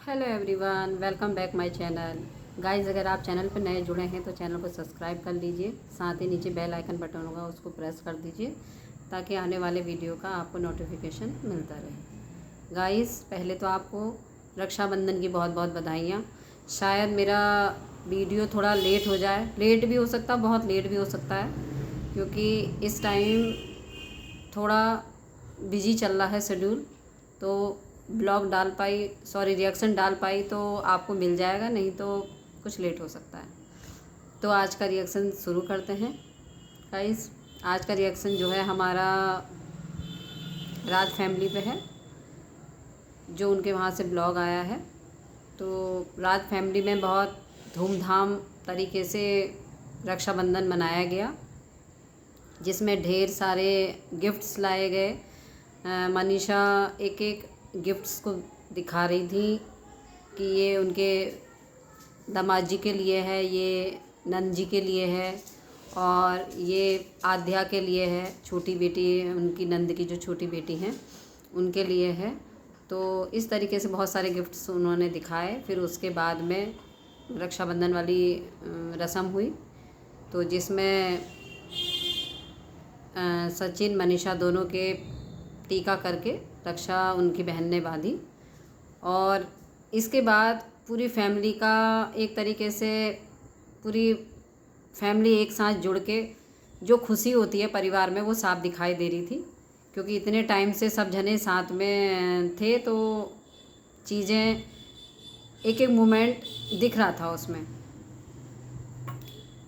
Hello everyone, welcome back my channel. Guys, अगर आप channel पर नए जुड़े हैं तो चैनल को सब्सक्राइब कर लीजिए। साथ ही नीचे बेल आइकन बटन होगा, उसको प्रेस कर दीजिए ताकि आने वाले वीडियो का आपको नोटिफिकेशन मिलता रहे। गाइस, पहले तो आपको रक्षाबंधन की बहुत बहुत बधाइयाँ। शायद मेरा वीडियो थोड़ा लेट हो जाए, लेट भी हो सकता, बहुत लेट भी हो सकता है, क्योंकि इस टाइम थोड़ा बिजी चल रहा है शेड्यूल। तो ब्लॉग डाल पाई, सॉरी, रिएक्शन डाल पाई तो आपको मिल जाएगा, नहीं तो कुछ लेट हो सकता है। तो आज का रिएक्शन शुरू करते हैं। गाइस, आज का रिएक्शन जो है हमारा राज फैमिली पे है, जो उनके वहाँ से ब्लॉग आया है। तो राज फैमिली में बहुत धूमधाम तरीके से रक्षाबंधन मनाया गया, जिसमें ढेर सारे गिफ्ट्स लाए गए। मनीषा एक एक गिफ्ट्स को दिखा रही थी कि ये उनके दामाद जी के लिए है, ये नंद जी के लिए है, और ये आध्या के लिए है, छोटी बेटी उनकी, नंद की जो छोटी बेटी हैं उनके लिए है। तो इस तरीके से बहुत सारे गिफ्ट्स उन्होंने दिखाए। फिर उसके बाद में रक्षाबंधन वाली रस्म हुई, तो जिसमें सचिन मनीषा दोनों के टीका करके रक्षा उनकी बहन ने बांधी। और इसके बाद पूरी फैमिली का एक तरीके से, पूरी फैमिली एक साथ जुड़ के जो खुशी होती है परिवार में, वो साफ दिखाई दे रही थी, क्योंकि इतने टाइम से सब जने साथ में थे। तो चीज़ें, एक एक मोमेंट दिख रहा था उसमें,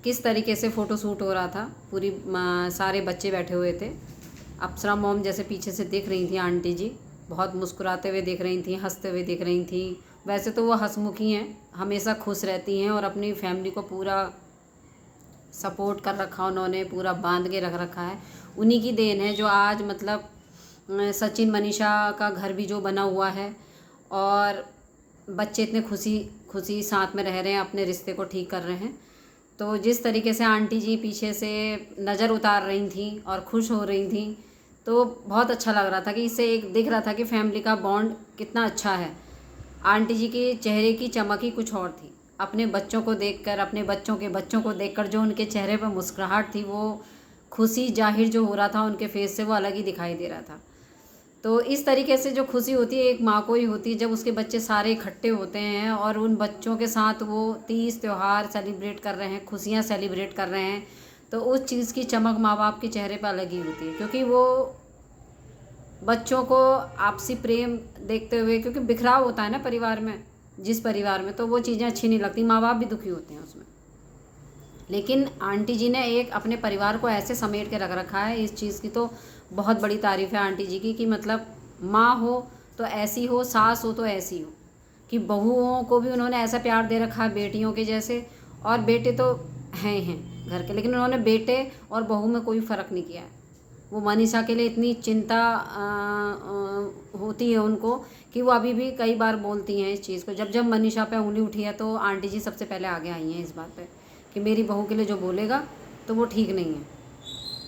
किस तरीके से फ़ोटो शूट हो रहा था। पूरी सारे बच्चे बैठे हुए थे। अप्सरा मॉम जैसे पीछे से दिख रही थी, आंटी जी बहुत मुस्कुराते हुए दिख रही थी, हंसते हुए दिख रही थी। वैसे तो वो हंसमुखी हैं, हमेशा खुश रहती हैं, और अपनी फैमिली को पूरा सपोर्ट कर रखा उन्होंने, पूरा बांध के रख रखा है। उन्हीं की देन है जो आज मतलब सचिन मनीषा का घर भी जो बना हुआ है, और बच्चे इतने खुशी खुशी साथ में रह रहे हैं, अपने रिश्ते को ठीक कर रहे हैं। तो जिस तरीके से आंटी जी पीछे से नज़र उतार रही थी और खुश हो रही थी, तो बहुत अच्छा लग रहा था कि इससे एक दिख रहा था कि फैमिली का बॉन्ड कितना अच्छा है। आंटी जी के चेहरे की चमक ही कुछ और थी। अपने बच्चों को देखकर, अपने बच्चों के बच्चों को देखकर जो उनके चेहरे पर मुस्कुराहट थी, वो खुशी जाहिर जो हो रहा था उनके फेस से, वो अलग ही दिखाई दे रहा था। तो इस तरीके से जो खुशी होती है एक माँ को ही होती है, जब उसके बच्चे सारे इकट्ठे होते हैं और उन बच्चों के साथ वो तीज त्यौहार सेलिब्रेट कर रहे हैं, खुशियाँ सेलिब्रेट कर रहे हैं। तो उस चीज़ की चमक माँ बाप के चेहरे पर अलग ही होती है, क्योंकि वो बच्चों को आपसी प्रेम देखते हुए, क्योंकि बिखराव होता है ना परिवार में, जिस परिवार में, तो वो चीज़ें अच्छी नहीं लगती, माँ बाप भी दुखी होते हैं उसमें। लेकिन आंटी जी ने एक अपने परिवार को ऐसे समेट के रख रखा है। इस चीज़ की तो बहुत बड़ी तारीफ़ है आंटी जी की, कि मतलब माँ हो तो ऐसी हो, सास हो तो ऐसी हो, कि बहुओं को भी उन्होंने ऐसा प्यार दे रखा है बेटियों के जैसे। और बेटे तो हैं घर के, लेकिन उन्होंने बेटे और बहू में कोई फ़र्क नहीं किया है। वो मनीषा के लिए इतनी चिंता होती है उनको, कि वो अभी भी कई बार बोलती हैं इस चीज़ को। जब जब मनीषा पे उंगली उठी है तो आंटी जी सबसे पहले आगे आई हैं इस बात पे, कि मेरी बहू के लिए जो बोलेगा तो वो ठीक नहीं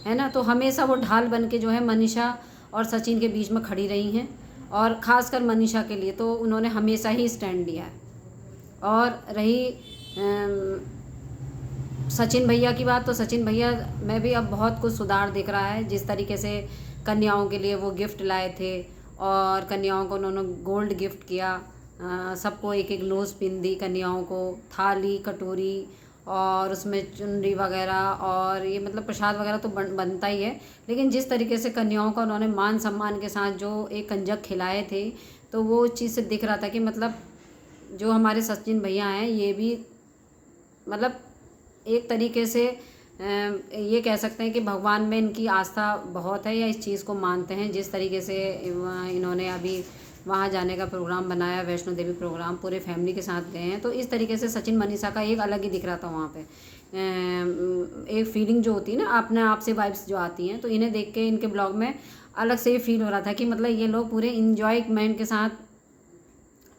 है ना। तो हमेशा वो ढाल बन के जो है मनीषा और सचिन के बीच में खड़ी रही हैं, और ख़ासकर मनीषा के लिए तो उन्होंने हमेशा ही स्टैंड लिया है। और रही सचिन भैया की बात, तो सचिन भैया में भी अब बहुत कुछ सुधार दिख रहा है। जिस तरीके से कन्याओं के लिए वो गिफ्ट लाए थे, और कन्याओं को उन्होंने गोल्ड गिफ्ट किया, सबको एक एक नोज़ पिन दी, कन्याओं को थाली कटोरी और उसमें चुनरी वगैरह, और ये मतलब प्रसाद वगैरह तो बनता ही है। लेकिन जिस तरीके से कन्याओं का उन्होंने मान सम्मान के साथ जो एक कंजक खिलाए थे, तो वो चीज़ से दिख रहा था कि मतलब जो हमारे सचिन भैया हैं, ये भी मतलब एक तरीके से ये कह सकते हैं कि भगवान में इनकी आस्था बहुत है, या इस चीज़ को मानते हैं। जिस तरीके से इन्होंने अभी वहाँ जाने का प्रोग्राम बनाया, वैष्णो देवी प्रोग्राम, पूरे फैमिली के साथ गए हैं। तो इस तरीके से सचिन मनीषा का एक अलग ही दिख रहा था वहाँ पे। एक फीलिंग जो होती है ना, अपने आप से वाइब्स जो आती हैं, तो इन्हें देख के इनके ब्लॉग में अलग से ये फील हो रहा था कि मतलब ये लोग पूरे इंजॉयमेंट के साथ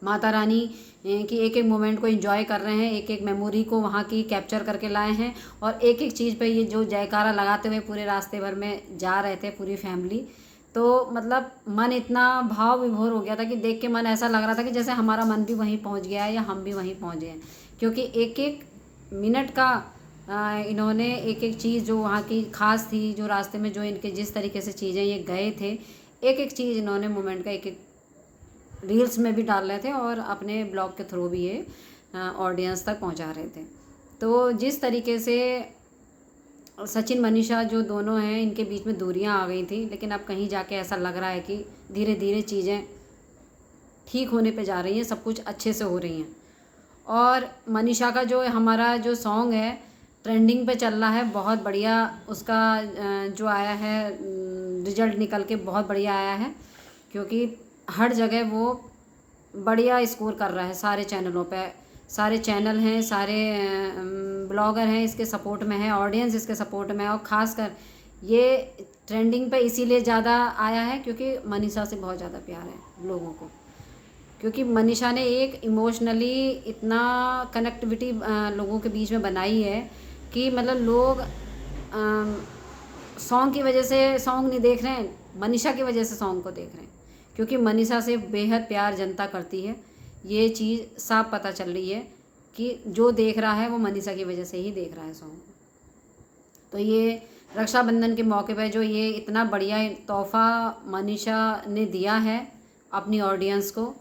माता रानी कि एक एक मोमेंट को एंजॉय कर रहे हैं, एक एक मेमोरी को वहाँ की कैप्चर करके लाए हैं। और एक एक चीज़ पे ये जो जयकारा लगाते हुए पूरे रास्ते भर में जा रहे थे पूरी फैमिली, तो मतलब मन इतना भाव विभोर हो गया था कि देख के मन ऐसा लग रहा था कि जैसे हमारा मन भी वहीं पहुंच गया है या हम भी वहीं पहुंच गए हैं। क्योंकि एक एक मिनट का इन्होंने एक एक चीज़ जो वहाँ की खास थी, जो रास्ते में जो इनके जिस तरीके से चीज़ें ये गए थे, एक एक चीज़ इन्होंने मोमेंट का एक एक रील्स में भी डाल रहे थे और अपने ब्लॉग के थ्रू भी ये ऑडियंस तक पहुंचा रहे थे। तो जिस तरीके से सचिन मनीषा जो दोनों हैं, इनके बीच में दूरियां आ गई थी, लेकिन अब कहीं जाके ऐसा लग रहा है कि धीरे धीरे चीज़ें ठीक होने पे जा रही हैं, सब कुछ अच्छे से हो रही हैं। और मनीषा का जो हमारा जो सॉन्ग है ट्रेंडिंग पे चल रहा है, बहुत बढ़िया उसका जो आया है रिजल्ट निकल के बहुत बढ़िया आया है, क्योंकि हर जगह वो बढ़िया स्कोर कर रहा है। सारे चैनलों पे, सारे चैनल हैं, सारे ब्लॉगर हैं इसके सपोर्ट में है, ऑडियंस इसके सपोर्ट में है। और ख़ासकर ये ट्रेंडिंग पे इसीलिए ज़्यादा आया है क्योंकि मनीषा से बहुत ज़्यादा प्यार है लोगों को। क्योंकि मनीषा ने एक इमोशनली इतना कनेक्टिविटी लोगों के बीच में बनाई है कि मतलब लोग सॉन्ग की वजह से सॉन्ग नहीं देख रहे हैं, मनीषा की वजह से सॉन्ग को देख रहे हैं। क्योंकि मनीषा से बेहद प्यार जनता करती है, ये चीज़ साफ पता चल रही है कि जो देख रहा है वो मनीषा की वजह से ही देख रहा है सॉन्ग। तो ये रक्षाबंधन के मौके पर जो ये इतना बढ़िया तोहफ़ा मनीषा ने दिया है अपनी ऑडियंस को,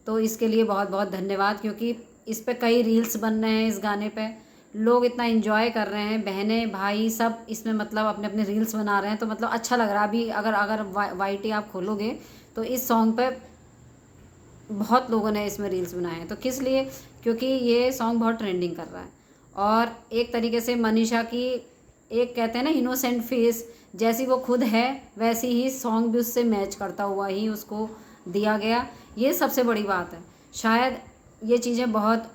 तो इसके लिए बहुत बहुत धन्यवाद। क्योंकि इस पे कई रील्स बन रहे हैं, इस गाने पे लोग इतना एंजॉय कर रहे हैं, बहनें भाई सब इसमें मतलब अपने अपने रील्स बना रहे हैं। तो मतलब अच्छा लग रहा है। अभी अगर YT आप खोलोगे तो इस सॉन्ग पे बहुत लोगों ने इसमें रील्स बनाए हैं। तो किस लिए? क्योंकि ये सॉन्ग बहुत ट्रेंडिंग कर रहा है। और एक तरीके से मनीषा की एक कहते हैं ना इनोसेंट फेस, जैसी वो खुद है वैसी ही सॉन्ग भी उससे मैच करता हुआ ही उसको दिया गया। ये सबसे बड़ी बात है। शायद ये चीज़ें बहुत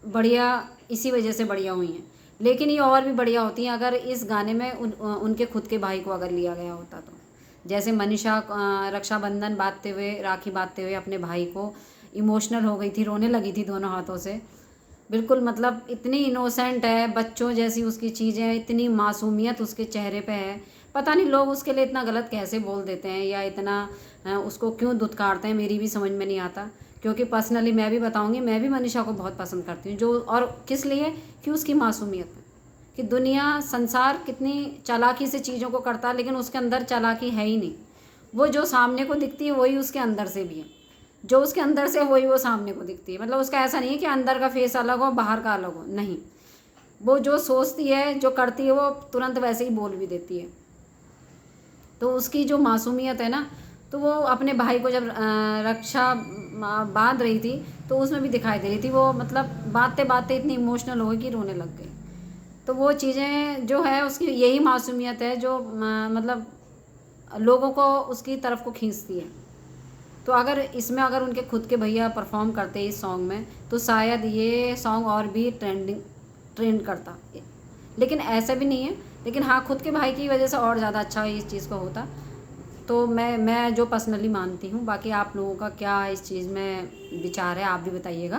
बढ़िया इसी वजह से बढ़िया हुई हैं, लेकिन ये और भी बढ़िया होती हैं अगर इस गाने में उनके खुद के भाई को अगर लिया गया होता तो। जैसे मनीषा रक्षाबंधन बांधते हुए, राखी बांधते हुए अपने भाई को इमोशनल हो गई थी, रोने लगी थी दोनों हाथों से। बिल्कुल मतलब इतनी इनोसेंट है, बच्चों जैसी उसकी चीज़ें, इतनी मासूमियत उसके चेहरे पे है। पता नहीं लोग उसके लिए इतना गलत कैसे बोल देते हैं या इतना उसको क्यों धुतकारते हैं, मेरी भी समझ में नहीं आता। क्योंकि पर्सनली मैं भी बताऊंगी, मैं भी मनीषा को बहुत पसंद करती हूँ। जो और किस लिए कि उसकी मासूमियत में, कि दुनिया संसार कितनी चालाकी से चीज़ों को करता है, लेकिन उसके अंदर चालाकी है ही नहीं। वो जो सामने को दिखती है वही उसके अंदर से भी है, जो उसके अंदर से वही वो सामने को दिखती है। मतलब उसका ऐसा नहीं है कि अंदर का फेस अलग हो बाहर का अलग हो, नहीं। वो जो सोचती है, जो करती है, वो तुरंत वैसे ही बोल भी देती है। तो उसकी जो मासूमियत है ना, तो वो अपने भाई को जब रक्षा बांध रही थी तो उसमें भी दिखाई दे रही थी। वो मतलब बांधते बांधते इतनी इमोशनल हो गई कि रोने लग गई। तो वो चीज़ें जो है उसकी यही मासूमियत है जो मतलब लोगों को उसकी तरफ को खींचती है। तो अगर इसमें अगर उनके खुद के भैया परफॉर्म करते इस सॉन्ग में तो शायद ये सॉन्ग और भी ट्रेंड करता। लेकिन ऐसा भी नहीं है, लेकिन हाँ खुद के भाई की वजह से और ज़्यादा अच्छा इस चीज़ को होता। तो मैं जो पर्सनली मानती हूँ, बाकी आप लोगों का क्या इस चीज़ में विचार है आप भी बताइएगा।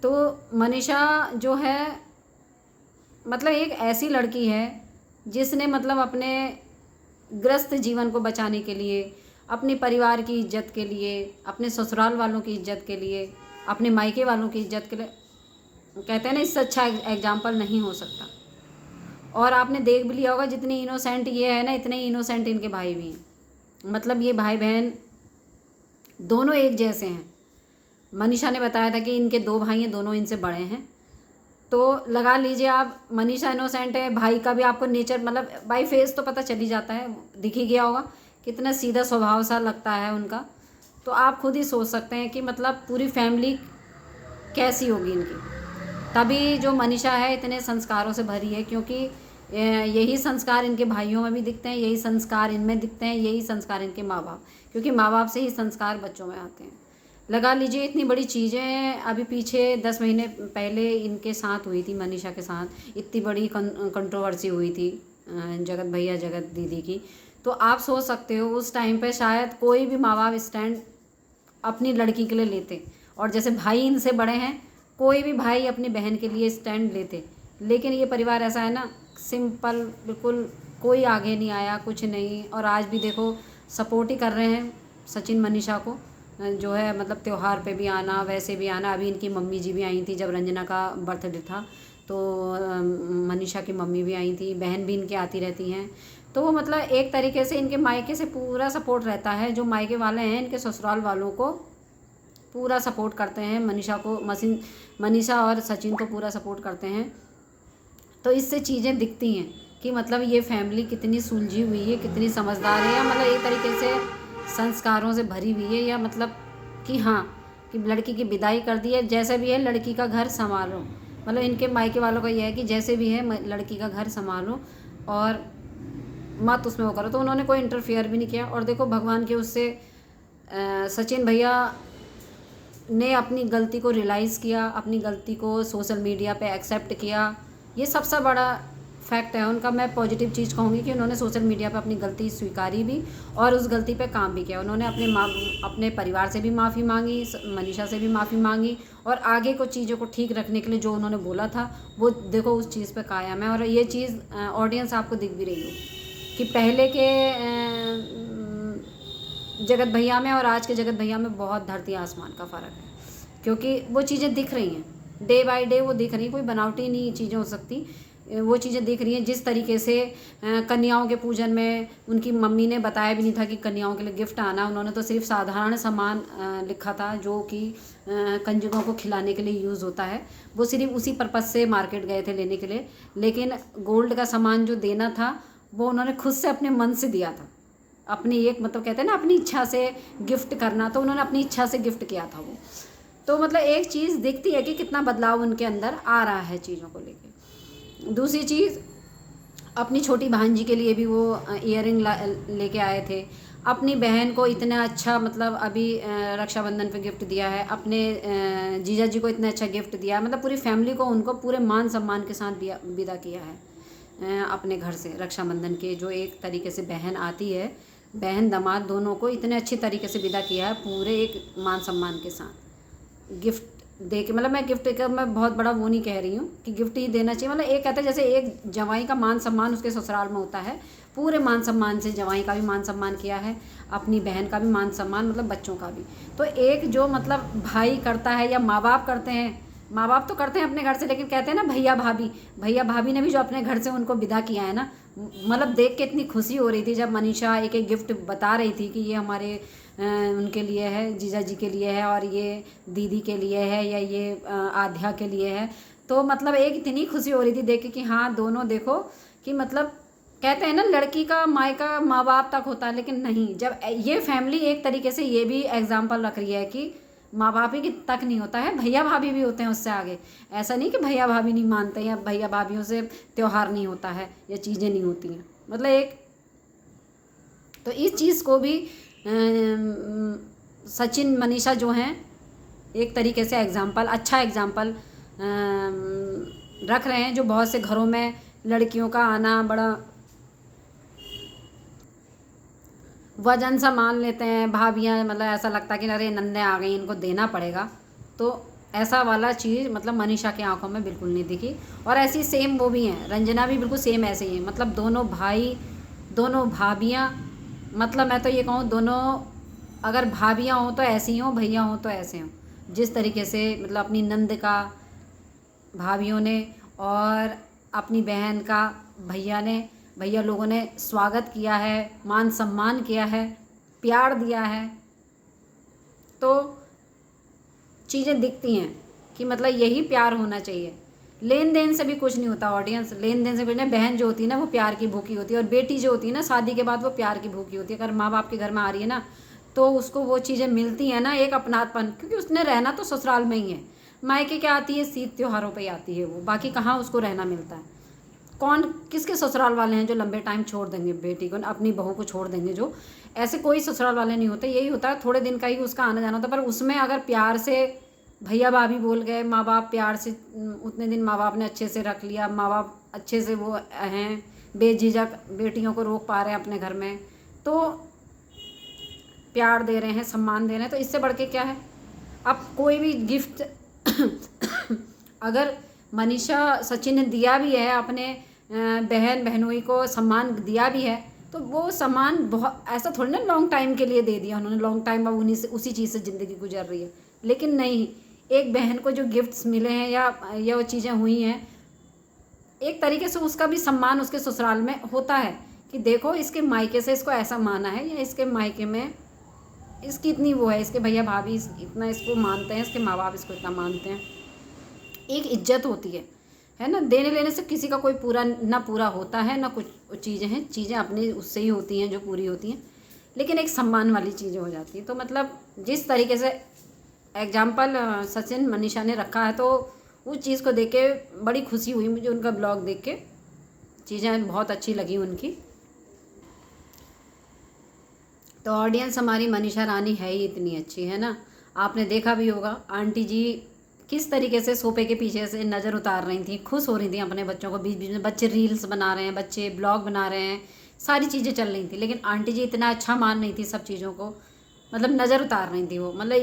तो मनीषा जो है मतलब एक ऐसी लड़की है जिसने मतलब अपने ग्रस्त जीवन को बचाने के लिए, अपने परिवार की इज्जत के लिए, अपने ससुराल वालों की इज्जत के लिए, अपने मायके वालों की इज्जत के लिए, कहते हैं ना इससे अच्छा एग्जाम्पल नहीं हो सकता। और आपने देख भी लिया होगा जितनी इनोसेंट ये है ना, इतने ही इनोसेंट इनके भाई भी हैं। मतलब ये भाई बहन दोनों एक जैसे हैं। मनीषा ने बताया था कि इनके 2 भाई हैं, दोनों इनसे बड़े हैं। तो लगा लीजिए आप, मनीषा इनोसेंट है, भाई का भी आपको नेचर मतलब बाई फेस तो पता चल ही जाता है, दिख ही गया होगा कितना सीधा स्वभाव सा लगता है उनका। तो आप खुद ही सोच सकते हैं कि मतलब पूरी फैमिली कैसी होगी इनकी। तभी जो मनीषा है इतने संस्कारों से भरी है, क्योंकि यही संस्कार इनके भाइयों में भी दिखते हैं, यही संस्कार इनमें दिखते हैं, यही संस्कार इनके माँ बाप, क्योंकि माँ बाप से ही संस्कार बच्चों में आते हैं। लगा लीजिए इतनी बड़ी चीज़ें अभी पीछे 10 महीने पहले इनके साथ हुई थी, मनीषा के साथ इतनी बड़ी कंट्रोवर्सी हुई थी जगत भैया जगत दीदी की। तो आप सोच सकते हो उस टाइम पे शायद कोई भी माँ बाप स्टैंड अपनी लड़की के लिए लेते, और जैसे भाई इनसे बड़े हैं कोई भी भाई अपनी बहन के लिए स्टैंड लेते। लेकिन ये परिवार ऐसा है ना, सिंपल बिल्कुल, कोई आगे नहीं आया, कुछ नहीं। और आज भी देखो सपोर्ट ही कर रहे हैं सचिन मनीषा को, जो है मतलब त्यौहार पे भी आना, वैसे भी आना। अभी इनकी मम्मी जी भी आई थी जब रंजना का बर्थडे था, तो मनीषा की मम्मी भी आई थी, बहन भी इनकी आती रहती हैं। तो वो मतलब एक तरीके से इनके मायके से पूरा सपोर्ट रहता है, जो मायके वाले हैं इनके ससुराल वालों को पूरा सपोर्ट करते हैं, मनीषा और सचिन को पूरा सपोर्ट करते हैं। तो इससे चीज़ें दिखती हैं कि मतलब ये फैमिली कितनी सुलझी हुई है, कितनी समझदार है, या मतलब एक तरीके से संस्कारों से भरी हुई है, या मतलब कि हाँ कि लड़की की विदाई कर दी है, जैसे भी है लड़की का घर संभालो। मतलब इनके मायके वालों का यह है कि जैसे भी है लड़की का घर संभालो और मत उसमें वो करो। तो उन्होंने कोई इंटरफेयर भी नहीं किया। और देखो भगवान के उससे सचिन भैया ने अपनी गलती को रियलाइज़ किया, अपनी गलती को सोशल मीडिया पे एक्सेप्ट किया। ये सबसे बड़ा फैक्ट है उनका। मैं पॉजिटिव चीज़ कहूँगी कि उन्होंने सोशल मीडिया पे अपनी गलती स्वीकारी भी और उस गलती पे काम भी किया। उन्होंने अपने परिवार से भी माफ़ी मांगी, मनीषा से भी माफ़ी मांगी, और आगे को चीज़ों को ठीक रखने के लिए जो उन्होंने बोला था वो देखो उस चीज़ पे कायम है। और ये चीज़ ऑडियंस आपको दिख भी रही हो कि पहले के जगत भैया में और आज के जगत भैया में बहुत धरती आसमान का फ़र्क है, क्योंकि वो चीज़ें दिख रही हैं डे बाय डे, वो दिख रही हैं। कोई बनावटी नहीं चीज़ें हो सकती, वो चीज़ें दिख रही हैं। जिस तरीके से कन्याओं के पूजन में उनकी मम्मी ने बताया भी नहीं था कि कन्याओं के लिए गिफ्ट आना, उन्होंने तो सिर्फ साधारण सामान लिखा था जो कि कंजकों को खिलाने के लिए यूज़ होता है। वो सिर्फ उसी पर्पज़ से मार्केट गए थे लेने के लिए, लेकिन गोल्ड का सामान जो देना था वो उन्होंने खुद से अपने मन से दिया था। अपनी एक मतलब कहते हैं ना अपनी इच्छा से गिफ्ट करना, तो उन्होंने अपनी इच्छा से गिफ्ट किया था वो। तो मतलब एक चीज़ दिखती है कि कितना बदलाव उनके अंदर आ रहा है चीज़ों को लेके। दूसरी चीज़, अपनी छोटी भांजी के लिए भी वो ईयरिंग लेके आए थे। अपनी बहन को इतना अच्छा मतलब अभी रक्षाबंधन पे गिफ्ट दिया है, अपने जीजा जी को इतना अच्छा गिफ्ट दिया, मतलब पूरी फैमिली को उनको पूरे मान सम्मान के साथ विदा किया है अपने घर से। रक्षाबंधन के जो एक तरीके से बहन आती है, बहन दामाद दोनों को इतने अच्छी तरीके से विदा किया है पूरे एक मान सम्मान के साथ। गिफ्ट दे के, मतलब मैं गिफ्ट का मैं बहुत बड़ा वो नहीं कह रही हूँ कि गिफ्ट ही देना चाहिए, मतलब एक कहते हैं जैसे एक जवाई का मान सम्मान उसके ससुराल में होता है, पूरे मान सम्मान से जवाई का भी मान सम्मान किया है, अपनी बहन का भी मान सम्मान, मतलब बच्चों का भी। तो एक जो मतलब भाई करता है या माँ बाप करते हैं, माँ बाप तो करते हैं अपने घर से, लेकिन कहते हैं ना भैया भाभी ने भी जो अपने घर से उनको विदा किया है ना, मतलब देख के इतनी खुशी हो रही थी जब मनीषा एक एक गिफ्ट बता रही थी कि ये हमारे उनके लिए है, जीजा जी के लिए है, और ये दीदी के लिए है, या ये आध्या के लिए है। तो मतलब एक इतनी खुशी हो रही थी देख के कि हाँ दोनों देखो कि मतलब कहते हैं ना लड़की का मायका माँ बाप तक होता है, लेकिन नहीं, जब ये फैमिली एक तरीके से ये भी एग्जाम्पल रख रही है कि माँ बाप ही तक नहीं होता है, भैया भाभी भी होते हैं उससे आगे। ऐसा नहीं कि भैया भाभी नहीं मानते हैं या भैया भाभीयों से त्यौहार नहीं होता है या चीज़ें नहीं होती हैं, मतलब एक। तो इस चीज़ को भी सचिन मनीषा जो हैं एक तरीके से एग्जाम्पल, अच्छा एग्जाम्पल रख रहे हैं, जो बहुत से घरों में लड़कियों का आना बड़ा वजन सा मान लेते हैं भाभियाँ, मतलब ऐसा लगता है कि अरे नंदे आ गई इनको देना पड़ेगा। तो ऐसा वाला चीज़ मतलब मनीषा की आंखों में बिल्कुल नहीं दिखी। और ऐसी सेम वो भी हैं, रंजना भी बिल्कुल सेम ऐसे ही है, मतलब दोनों भाई दोनों भाभियाँ, मतलब मैं तो ये कहूँ दोनों अगर भाभियाँ हों तो ऐसी हों, भैया हों तो ऐसे हों। जिस तरीके से मतलब अपनी नंद का भाभियों ने और अपनी बहन का भैया लोगों ने स्वागत किया है, मान सम्मान किया है, प्यार दिया है, तो चीज़ें दिखती हैं कि मतलब यही प्यार होना चाहिए। लेन देन से भी कुछ नहीं होता ऑडियंस, लेन देन से कुछ नहीं। बहन जो होती है ना वो प्यार की भूखी होती है, और बेटी जो होती है ना शादी के बाद वो प्यार की भूखी होती है। अगर माँ बाप के घर में आ रही है ना तो उसको वो चीज़ें मिलती हैं ना, एक अपनापन, क्योंकि उसने रहना तो ससुराल में ही है। मायके क्या आती है, सीत त्योहारों पे आती है वो, बाकी कहाँ उसको रहना मिलता है। कौन किसके ससुराल वाले हैं जो लंबे टाइम छोड़ देंगे बेटी को, अपनी बहू को छोड़ देंगे, जो ऐसे कोई ससुराल वाले नहीं होते। यही होता है थोड़े दिन का ही उसका आना जाना होता है, पर उसमें अगर प्यार से भैया भाभी बोल गए, माँ बाप प्यार से उतने दिन माँ बाप ने अच्छे से रख लिया, माँ बाप अच्छे से वो हैं, बेझिझक बेटियों को रोक पा रहे हैं अपने घर में, तो प्यार दे रहे हैं, सम्मान दे रहे हैं, तो इससे बढ़ के क्या है। अब कोई भी गिफ्ट अगर मनीषा सचिन ने दिया भी है, अपने बहनोई को सम्मान दिया भी है, तो वो सामान बहुत ऐसा थोड़ी ना लॉन्ग टाइम के लिए दे दिया उन्होंने, लॉन्ग टाइम अब उन्हीं से उसी चीज़ से ज़िंदगी गुजर रही है। लेकिन नहीं, एक बहन को जो गिफ्ट्स मिले हैं या वो चीज़ें हुई हैं, एक तरीके से उसका भी सम्मान उसके ससुराल में होता है कि देखो इसके मायके से इसको ऐसा माना है, या इसके मायके में इसकी इतनी वो है, इसके भैया भाभी इतना इसको मानते हैं, इसके माँ बाप इसको इतना मानते हैं। एक इज्जत होती है ना। देने लेने से किसी का कोई पूरा होता है ना, कुछ चीज़ें हैं, चीज़ें अपनी उससे ही होती हैं जो पूरी होती हैं, लेकिन एक सम्मान वाली चीज़ें हो जाती हैं। तो मतलब जिस तरीके से एग्जाम्पल सचिन मनीषा ने रखा है, तो उस चीज़ को देख के बड़ी खुशी हुई मुझे, उनका ब्लॉग देख के चीज़ें बहुत अच्छी लगी उनकी। तो ऑडियंस हमारी मनीषा रानी है ही इतनी अच्छी, है ना। आपने देखा भी होगा आंटी जी किस तरीके से सोफे के पीछे से नज़र उतार रही थी, खुश हो रही थी अपने बच्चों को, बीच बीच में बच्चे रील्स बना रहे हैं, बच्चे ब्लॉग बना रहे हैं, सारी चीज़ें चल रही थी, लेकिन आंटी जी इतना अच्छा मान रही थी सब चीज़ों को, मतलब नज़र उतार रही थी वो। मतलब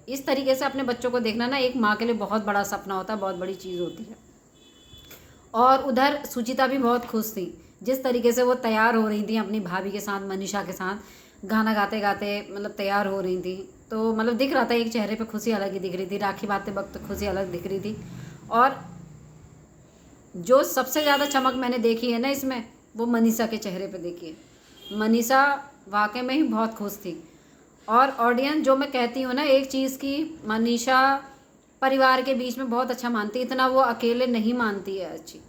इस तरीके से अपने बच्चों को देखना ना एक माँ के लिए बहुत बड़ा सपना होता है, बहुत बड़ी चीज़ होती है। और उधर सुचिता भी बहुत खुश थी, जिस तरीके से वो तैयार हो रही थी अपनी भाभी के साथ, मनीषा के साथ गाना गाते गाते मतलब तैयार हो रही थी। तो मतलब दिख रहा था एक चेहरे पे खुशी अलग ही दिख रही थी, राखी बांधते वक्त खुशी अलग दिख रही थी। और जो सबसे ज़्यादा चमक मैंने देखी है ना इसमें, वो मनीषा के चेहरे पे देखी है। मनीषा वाकई में ही बहुत खुश थी। और ऑडियंस जो मैं कहती हूँ ना एक चीज़ की, मनीषा परिवार के बीच में बहुत अच्छा मानती है, इतना वो अकेले नहीं मानती है अच्छी,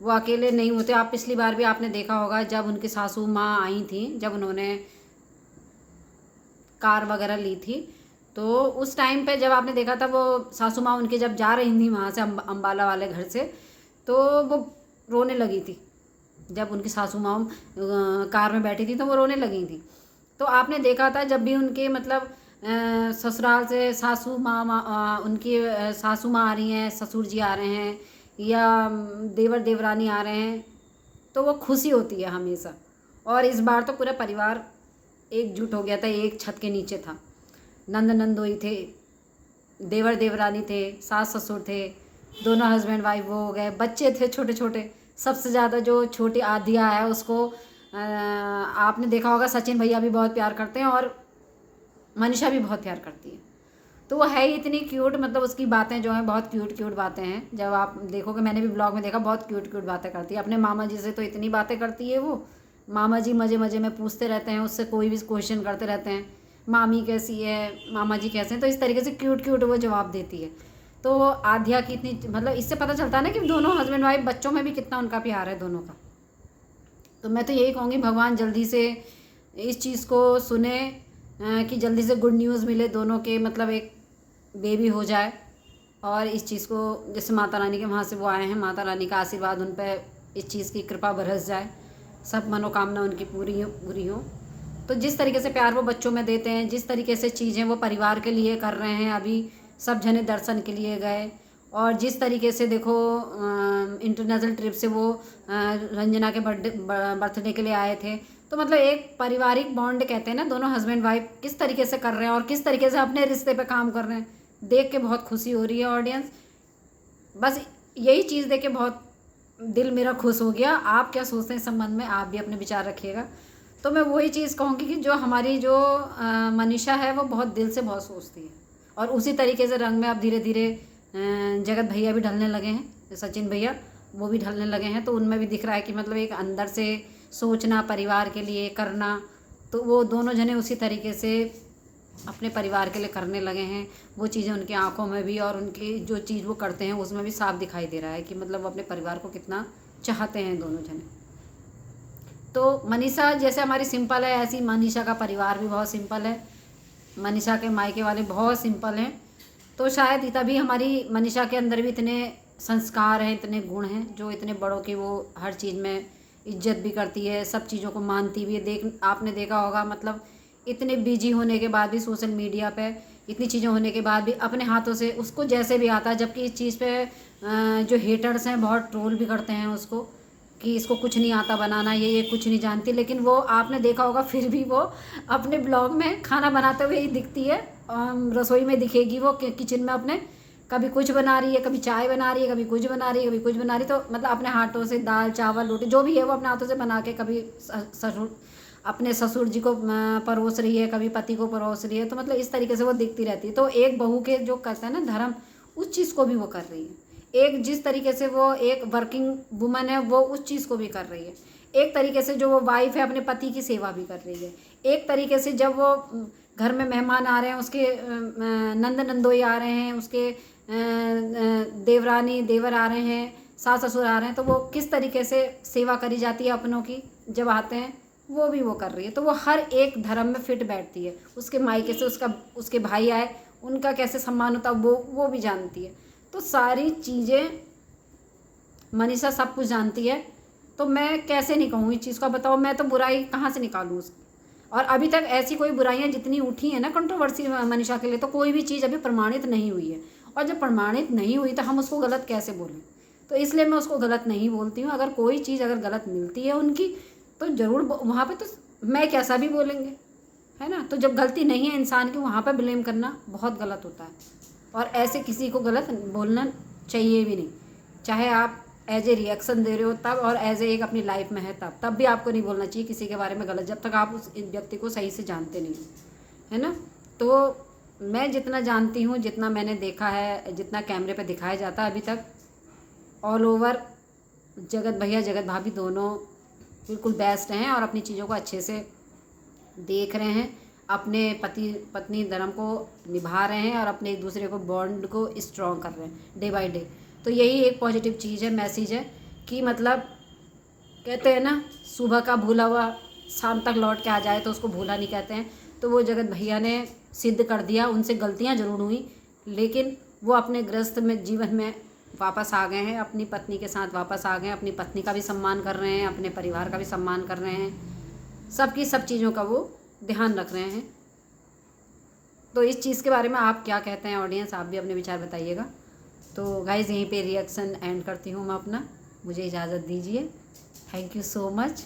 वो अकेले नहीं होते। आप पिछली बार भी आपने देखा होगा जब उनकी सासू माँ आई थी, जब उन्होंने कार वगैरह ली थी, तो उस टाइम पे जब आपने देखा था वो सासू माँ उनकी जब जा रही थी वहाँ से अम्बाला वाले घर से, तो वो रोने लगी थी। जब उनकी सासू माँ कार में बैठी थी तो वो रोने लगी थी। तो आपने देखा था जब भी उनके मतलब ससुराल से उनकी सासू माँ आ रही हैं, ससुर जी आ रहे हैं, या देवर देवरानी आ रहे हैं, तो वो खुशी होती है हमेशा। और इस बार तो पूरा परिवार एकजुट हो गया था, एक छत के नीचे था। नंद नंदोई थे, देवर देवरानी थे, सास ससुर थे, दोनों हस्बैंड वाइफ वो हो गए, बच्चे थे छोटे छोटे। सबसे ज़्यादा जो छोटी आदिया है उसको आपने देखा होगा सचिन भैया भी बहुत प्यार करते हैं, और मनीषा भी बहुत प्यार करती है। तो वो है ही इतनी क्यूट, मतलब उसकी बातें जो हैं बहुत क्यूट क्यूट बातें हैं। जब आप देखोगे, मैंने भी ब्लॉग में देखा, बहुत क्यूट क्यूट बातें करती है। अपने मामा जी से तो इतनी बातें करती है वो, मामा जी मज़े मज़े में पूछते रहते हैं उससे, कोई भी क्वेश्चन करते रहते हैं, मामी कैसी है, मामा जी कैसे हैं, तो इस तरीके से क्यूट क्यूट वो जवाब देती है। तो आध्या की इतनी, मतलब इससे पता चलता है ना कि दोनों हस्बैंड वाइफ, बच्चों में भी कितना उनका प्यार है दोनों का। तो मैं तो यही कहूँगी भगवान जल्दी से इस चीज़ को सुने, कि जल्दी से गुड न्यूज़ मिले दोनों के, मतलब एक बेबी हो जाए। और इस चीज़ को जैसे माता रानी के वहाँ से वो आए हैं, माता रानी का आशीर्वाद उन पर, इस चीज़ की कृपा बरस जाए, सब मनोकामना उनकी पूरी हो। तो जिस तरीके से प्यार वो बच्चों में देते हैं, जिस तरीके से चीज़ें वो परिवार के लिए कर रहे हैं, अभी सब जने दर्शन के लिए गए, और जिस तरीके से देखो इंटरनेशनल ट्रिप से वो रंजना के बर्थडे के लिए आए थे। तो मतलब एक पारिवारिक बॉन्ड कहते हैं ना, दोनों हस्बैंड वाइफ किस तरीके से कर रहे हैं और किस तरीके से अपने रिश्ते पे काम कर रहे हैं, देख के बहुत खुशी हो रही है ऑडियंस। बस यही चीज़ देख के बहुत दिल मेरा खुश हो गया। आप क्या सोचते हैं इस संबंध में, आप भी अपने विचार रखिएगा। तो मैं वही चीज़ कहूँगी कि जो हमारी जो मनीषा है वो बहुत दिल से बहुत सोचती है, और उसी तरीके से रंग में अब धीरे धीरे जगत भैया भी ढलने लगे हैं, सचिन भैया वो भी ढलने लगे हैं। तो उनमें भी दिख रहा है कि मतलब एक अंदर से सोचना, परिवार के लिए करना, तो वो दोनों जने उसी तरीके से अपने परिवार के लिए करने लगे हैं। वो चीज़ें उनकी आंखों में भी, और उनकी जो चीज़ वो करते हैं उसमें भी साफ दिखाई दे रहा है कि मतलब वो अपने परिवार को कितना चाहते हैं दोनों जने। तो मनीषा जैसे हमारी सिंपल है, ऐसी मनीषा का परिवार भी बहुत सिंपल है, मनीषा के मायके वाले बहुत सिंपल हैं। तो शायद तभी हमारी मनीषा के अंदर भी इतने संस्कार हैं, इतने गुण हैं, जो इतने बड़ों की वो हर चीज़ में इज्जत भी करती है, सब चीज़ों को मानती भी है। आपने देखा होगा मतलब इतने बिजी होने के बाद भी, सोशल मीडिया पे इतनी चीज़ें होने के बाद भी अपने हाथों से उसको जैसे भी आता है, जबकि इस चीज़ पे जो हेटर्स हैं बहुत ट्रोल भी करते हैं उसको कि इसको कुछ नहीं आता बनाना, ये कुछ नहीं जानती, लेकिन वो आपने देखा होगा फिर भी वो अपने ब्लॉग में खाना बनाते हुए ही दिखती है, रसोई में दिखेगी वो किचन में अपने कभी कुछ बना रही है, कभी चाय बना रही है, कभी कुछ बना रही है, कभी कुछ बना रही है। तो मतलब अपने हाथों से दाल चावल रोटी जो भी है वो अपने हाथों से बना के कभी ससुर अपने ससुर जी को परोस रही है, कभी पति को परोस रही है। तो मतलब इस तरीके से वो दिखती रहती है। तो एक बहू के जो करता है ना धर्म, उस चीज़ को भी वो कर रही है। एक जिस तरीके से वो एक वर्किंग वुमन है वो उस चीज़ को भी कर रही है। एक तरीके से जो वो वाइफ है अपने पति की सेवा भी कर रही है। एक तरीके से जब वो घर में मेहमान आ रहे हैं, उसके नंद नंदोई आ रहे हैं, उसके देवरानी देवर आ रहे हैं, सास ससुर आ रहे हैं, तो वो किस तरीके से सेवा करी जाती है अपनों की जब आते हैं, वो भी वो कर रही है। तो वो हर एक धर्म में फिट बैठती है। उसके मायके से उसके भाई आए, उनका कैसे सम्मान होता है वो भी जानती है। तो सारी चीज़ें मनीषा सब कुछ जानती है। तो मैं कैसे नहीं कहूँ इस चीज़ को, बताओ मैं तो बुराई कहाँ से निकालूँ उसकी। और अभी तक ऐसी कोई बुराइयां जितनी उठी है ना कंट्रोवर्सी मनीषा के लिए, तो कोई भी चीज़ अभी प्रमाणित नहीं हुई है। और जब प्रमाणित नहीं हुई तो हम उसको गलत कैसे बोलें। तो इसलिए मैं उसको गलत नहीं बोलती हूँ। अगर कोई चीज़ अगर गलत मिलती है उनकी तो ज़रूर वहाँ पे तो मैं कैसा भी बोलेंगे, है ना। तो जब गलती नहीं है इंसान की, वहाँ पे ब्लेम करना बहुत गलत होता है। और ऐसे किसी को गलत बोलना चाहिए भी नहीं। चाहे आप एज ए रिएक्शन दे रहे हो तब, और एज ए एक अपनी लाइफ में है तब भी आपको नहीं बोलना चाहिए किसी के बारे में गलत, जब तक आप उस व्यक्ति को सही से जानते नहीं, है ना। तो मैं जितना जानती हूँ, जितना मैंने देखा है, जितना कैमरे पे दिखाया जाता है अभी तक, ऑल ओवर जगत भैया जगत भाभी दोनों बिल्कुल बेस्ट हैं और अपनी चीज़ों को अच्छे से देख रहे हैं, अपने पति पत्नी धर्म को निभा रहे हैं और अपने एक दूसरे को बॉन्ड को स्ट्रॉन्ग कर रहे हैं डे बाय डे। तो यही एक पॉजिटिव चीज़ है, मैसेज है कि मतलब कहते हैं ना, सुबह का भूला हुआ शाम तक लौट के आ जाए तो उसको भूला नहीं कहते हैं। तो वो जगत भैया ने सिद्ध कर दिया। उनसे गलतियां ज़रूर हुई, लेकिन वो अपने गृहस्थ में जीवन में वापस आ गए हैं, अपनी पत्नी के साथ वापस आ गए हैं, अपनी पत्नी का भी सम्मान कर रहे हैं, अपने परिवार का भी सम्मान कर रहे हैं, सबकी सब चीज़ों का वो ध्यान रख रहे हैं। तो इस चीज़ के बारे में आप क्या कहते हैं ऑडियंस, आप भी अपने विचार बताइएगा। तो गाइज़ यहीं पे रिएक्शन एंड करती हूँ मैं अपना, मुझे इजाज़त दीजिए। Thank you so much.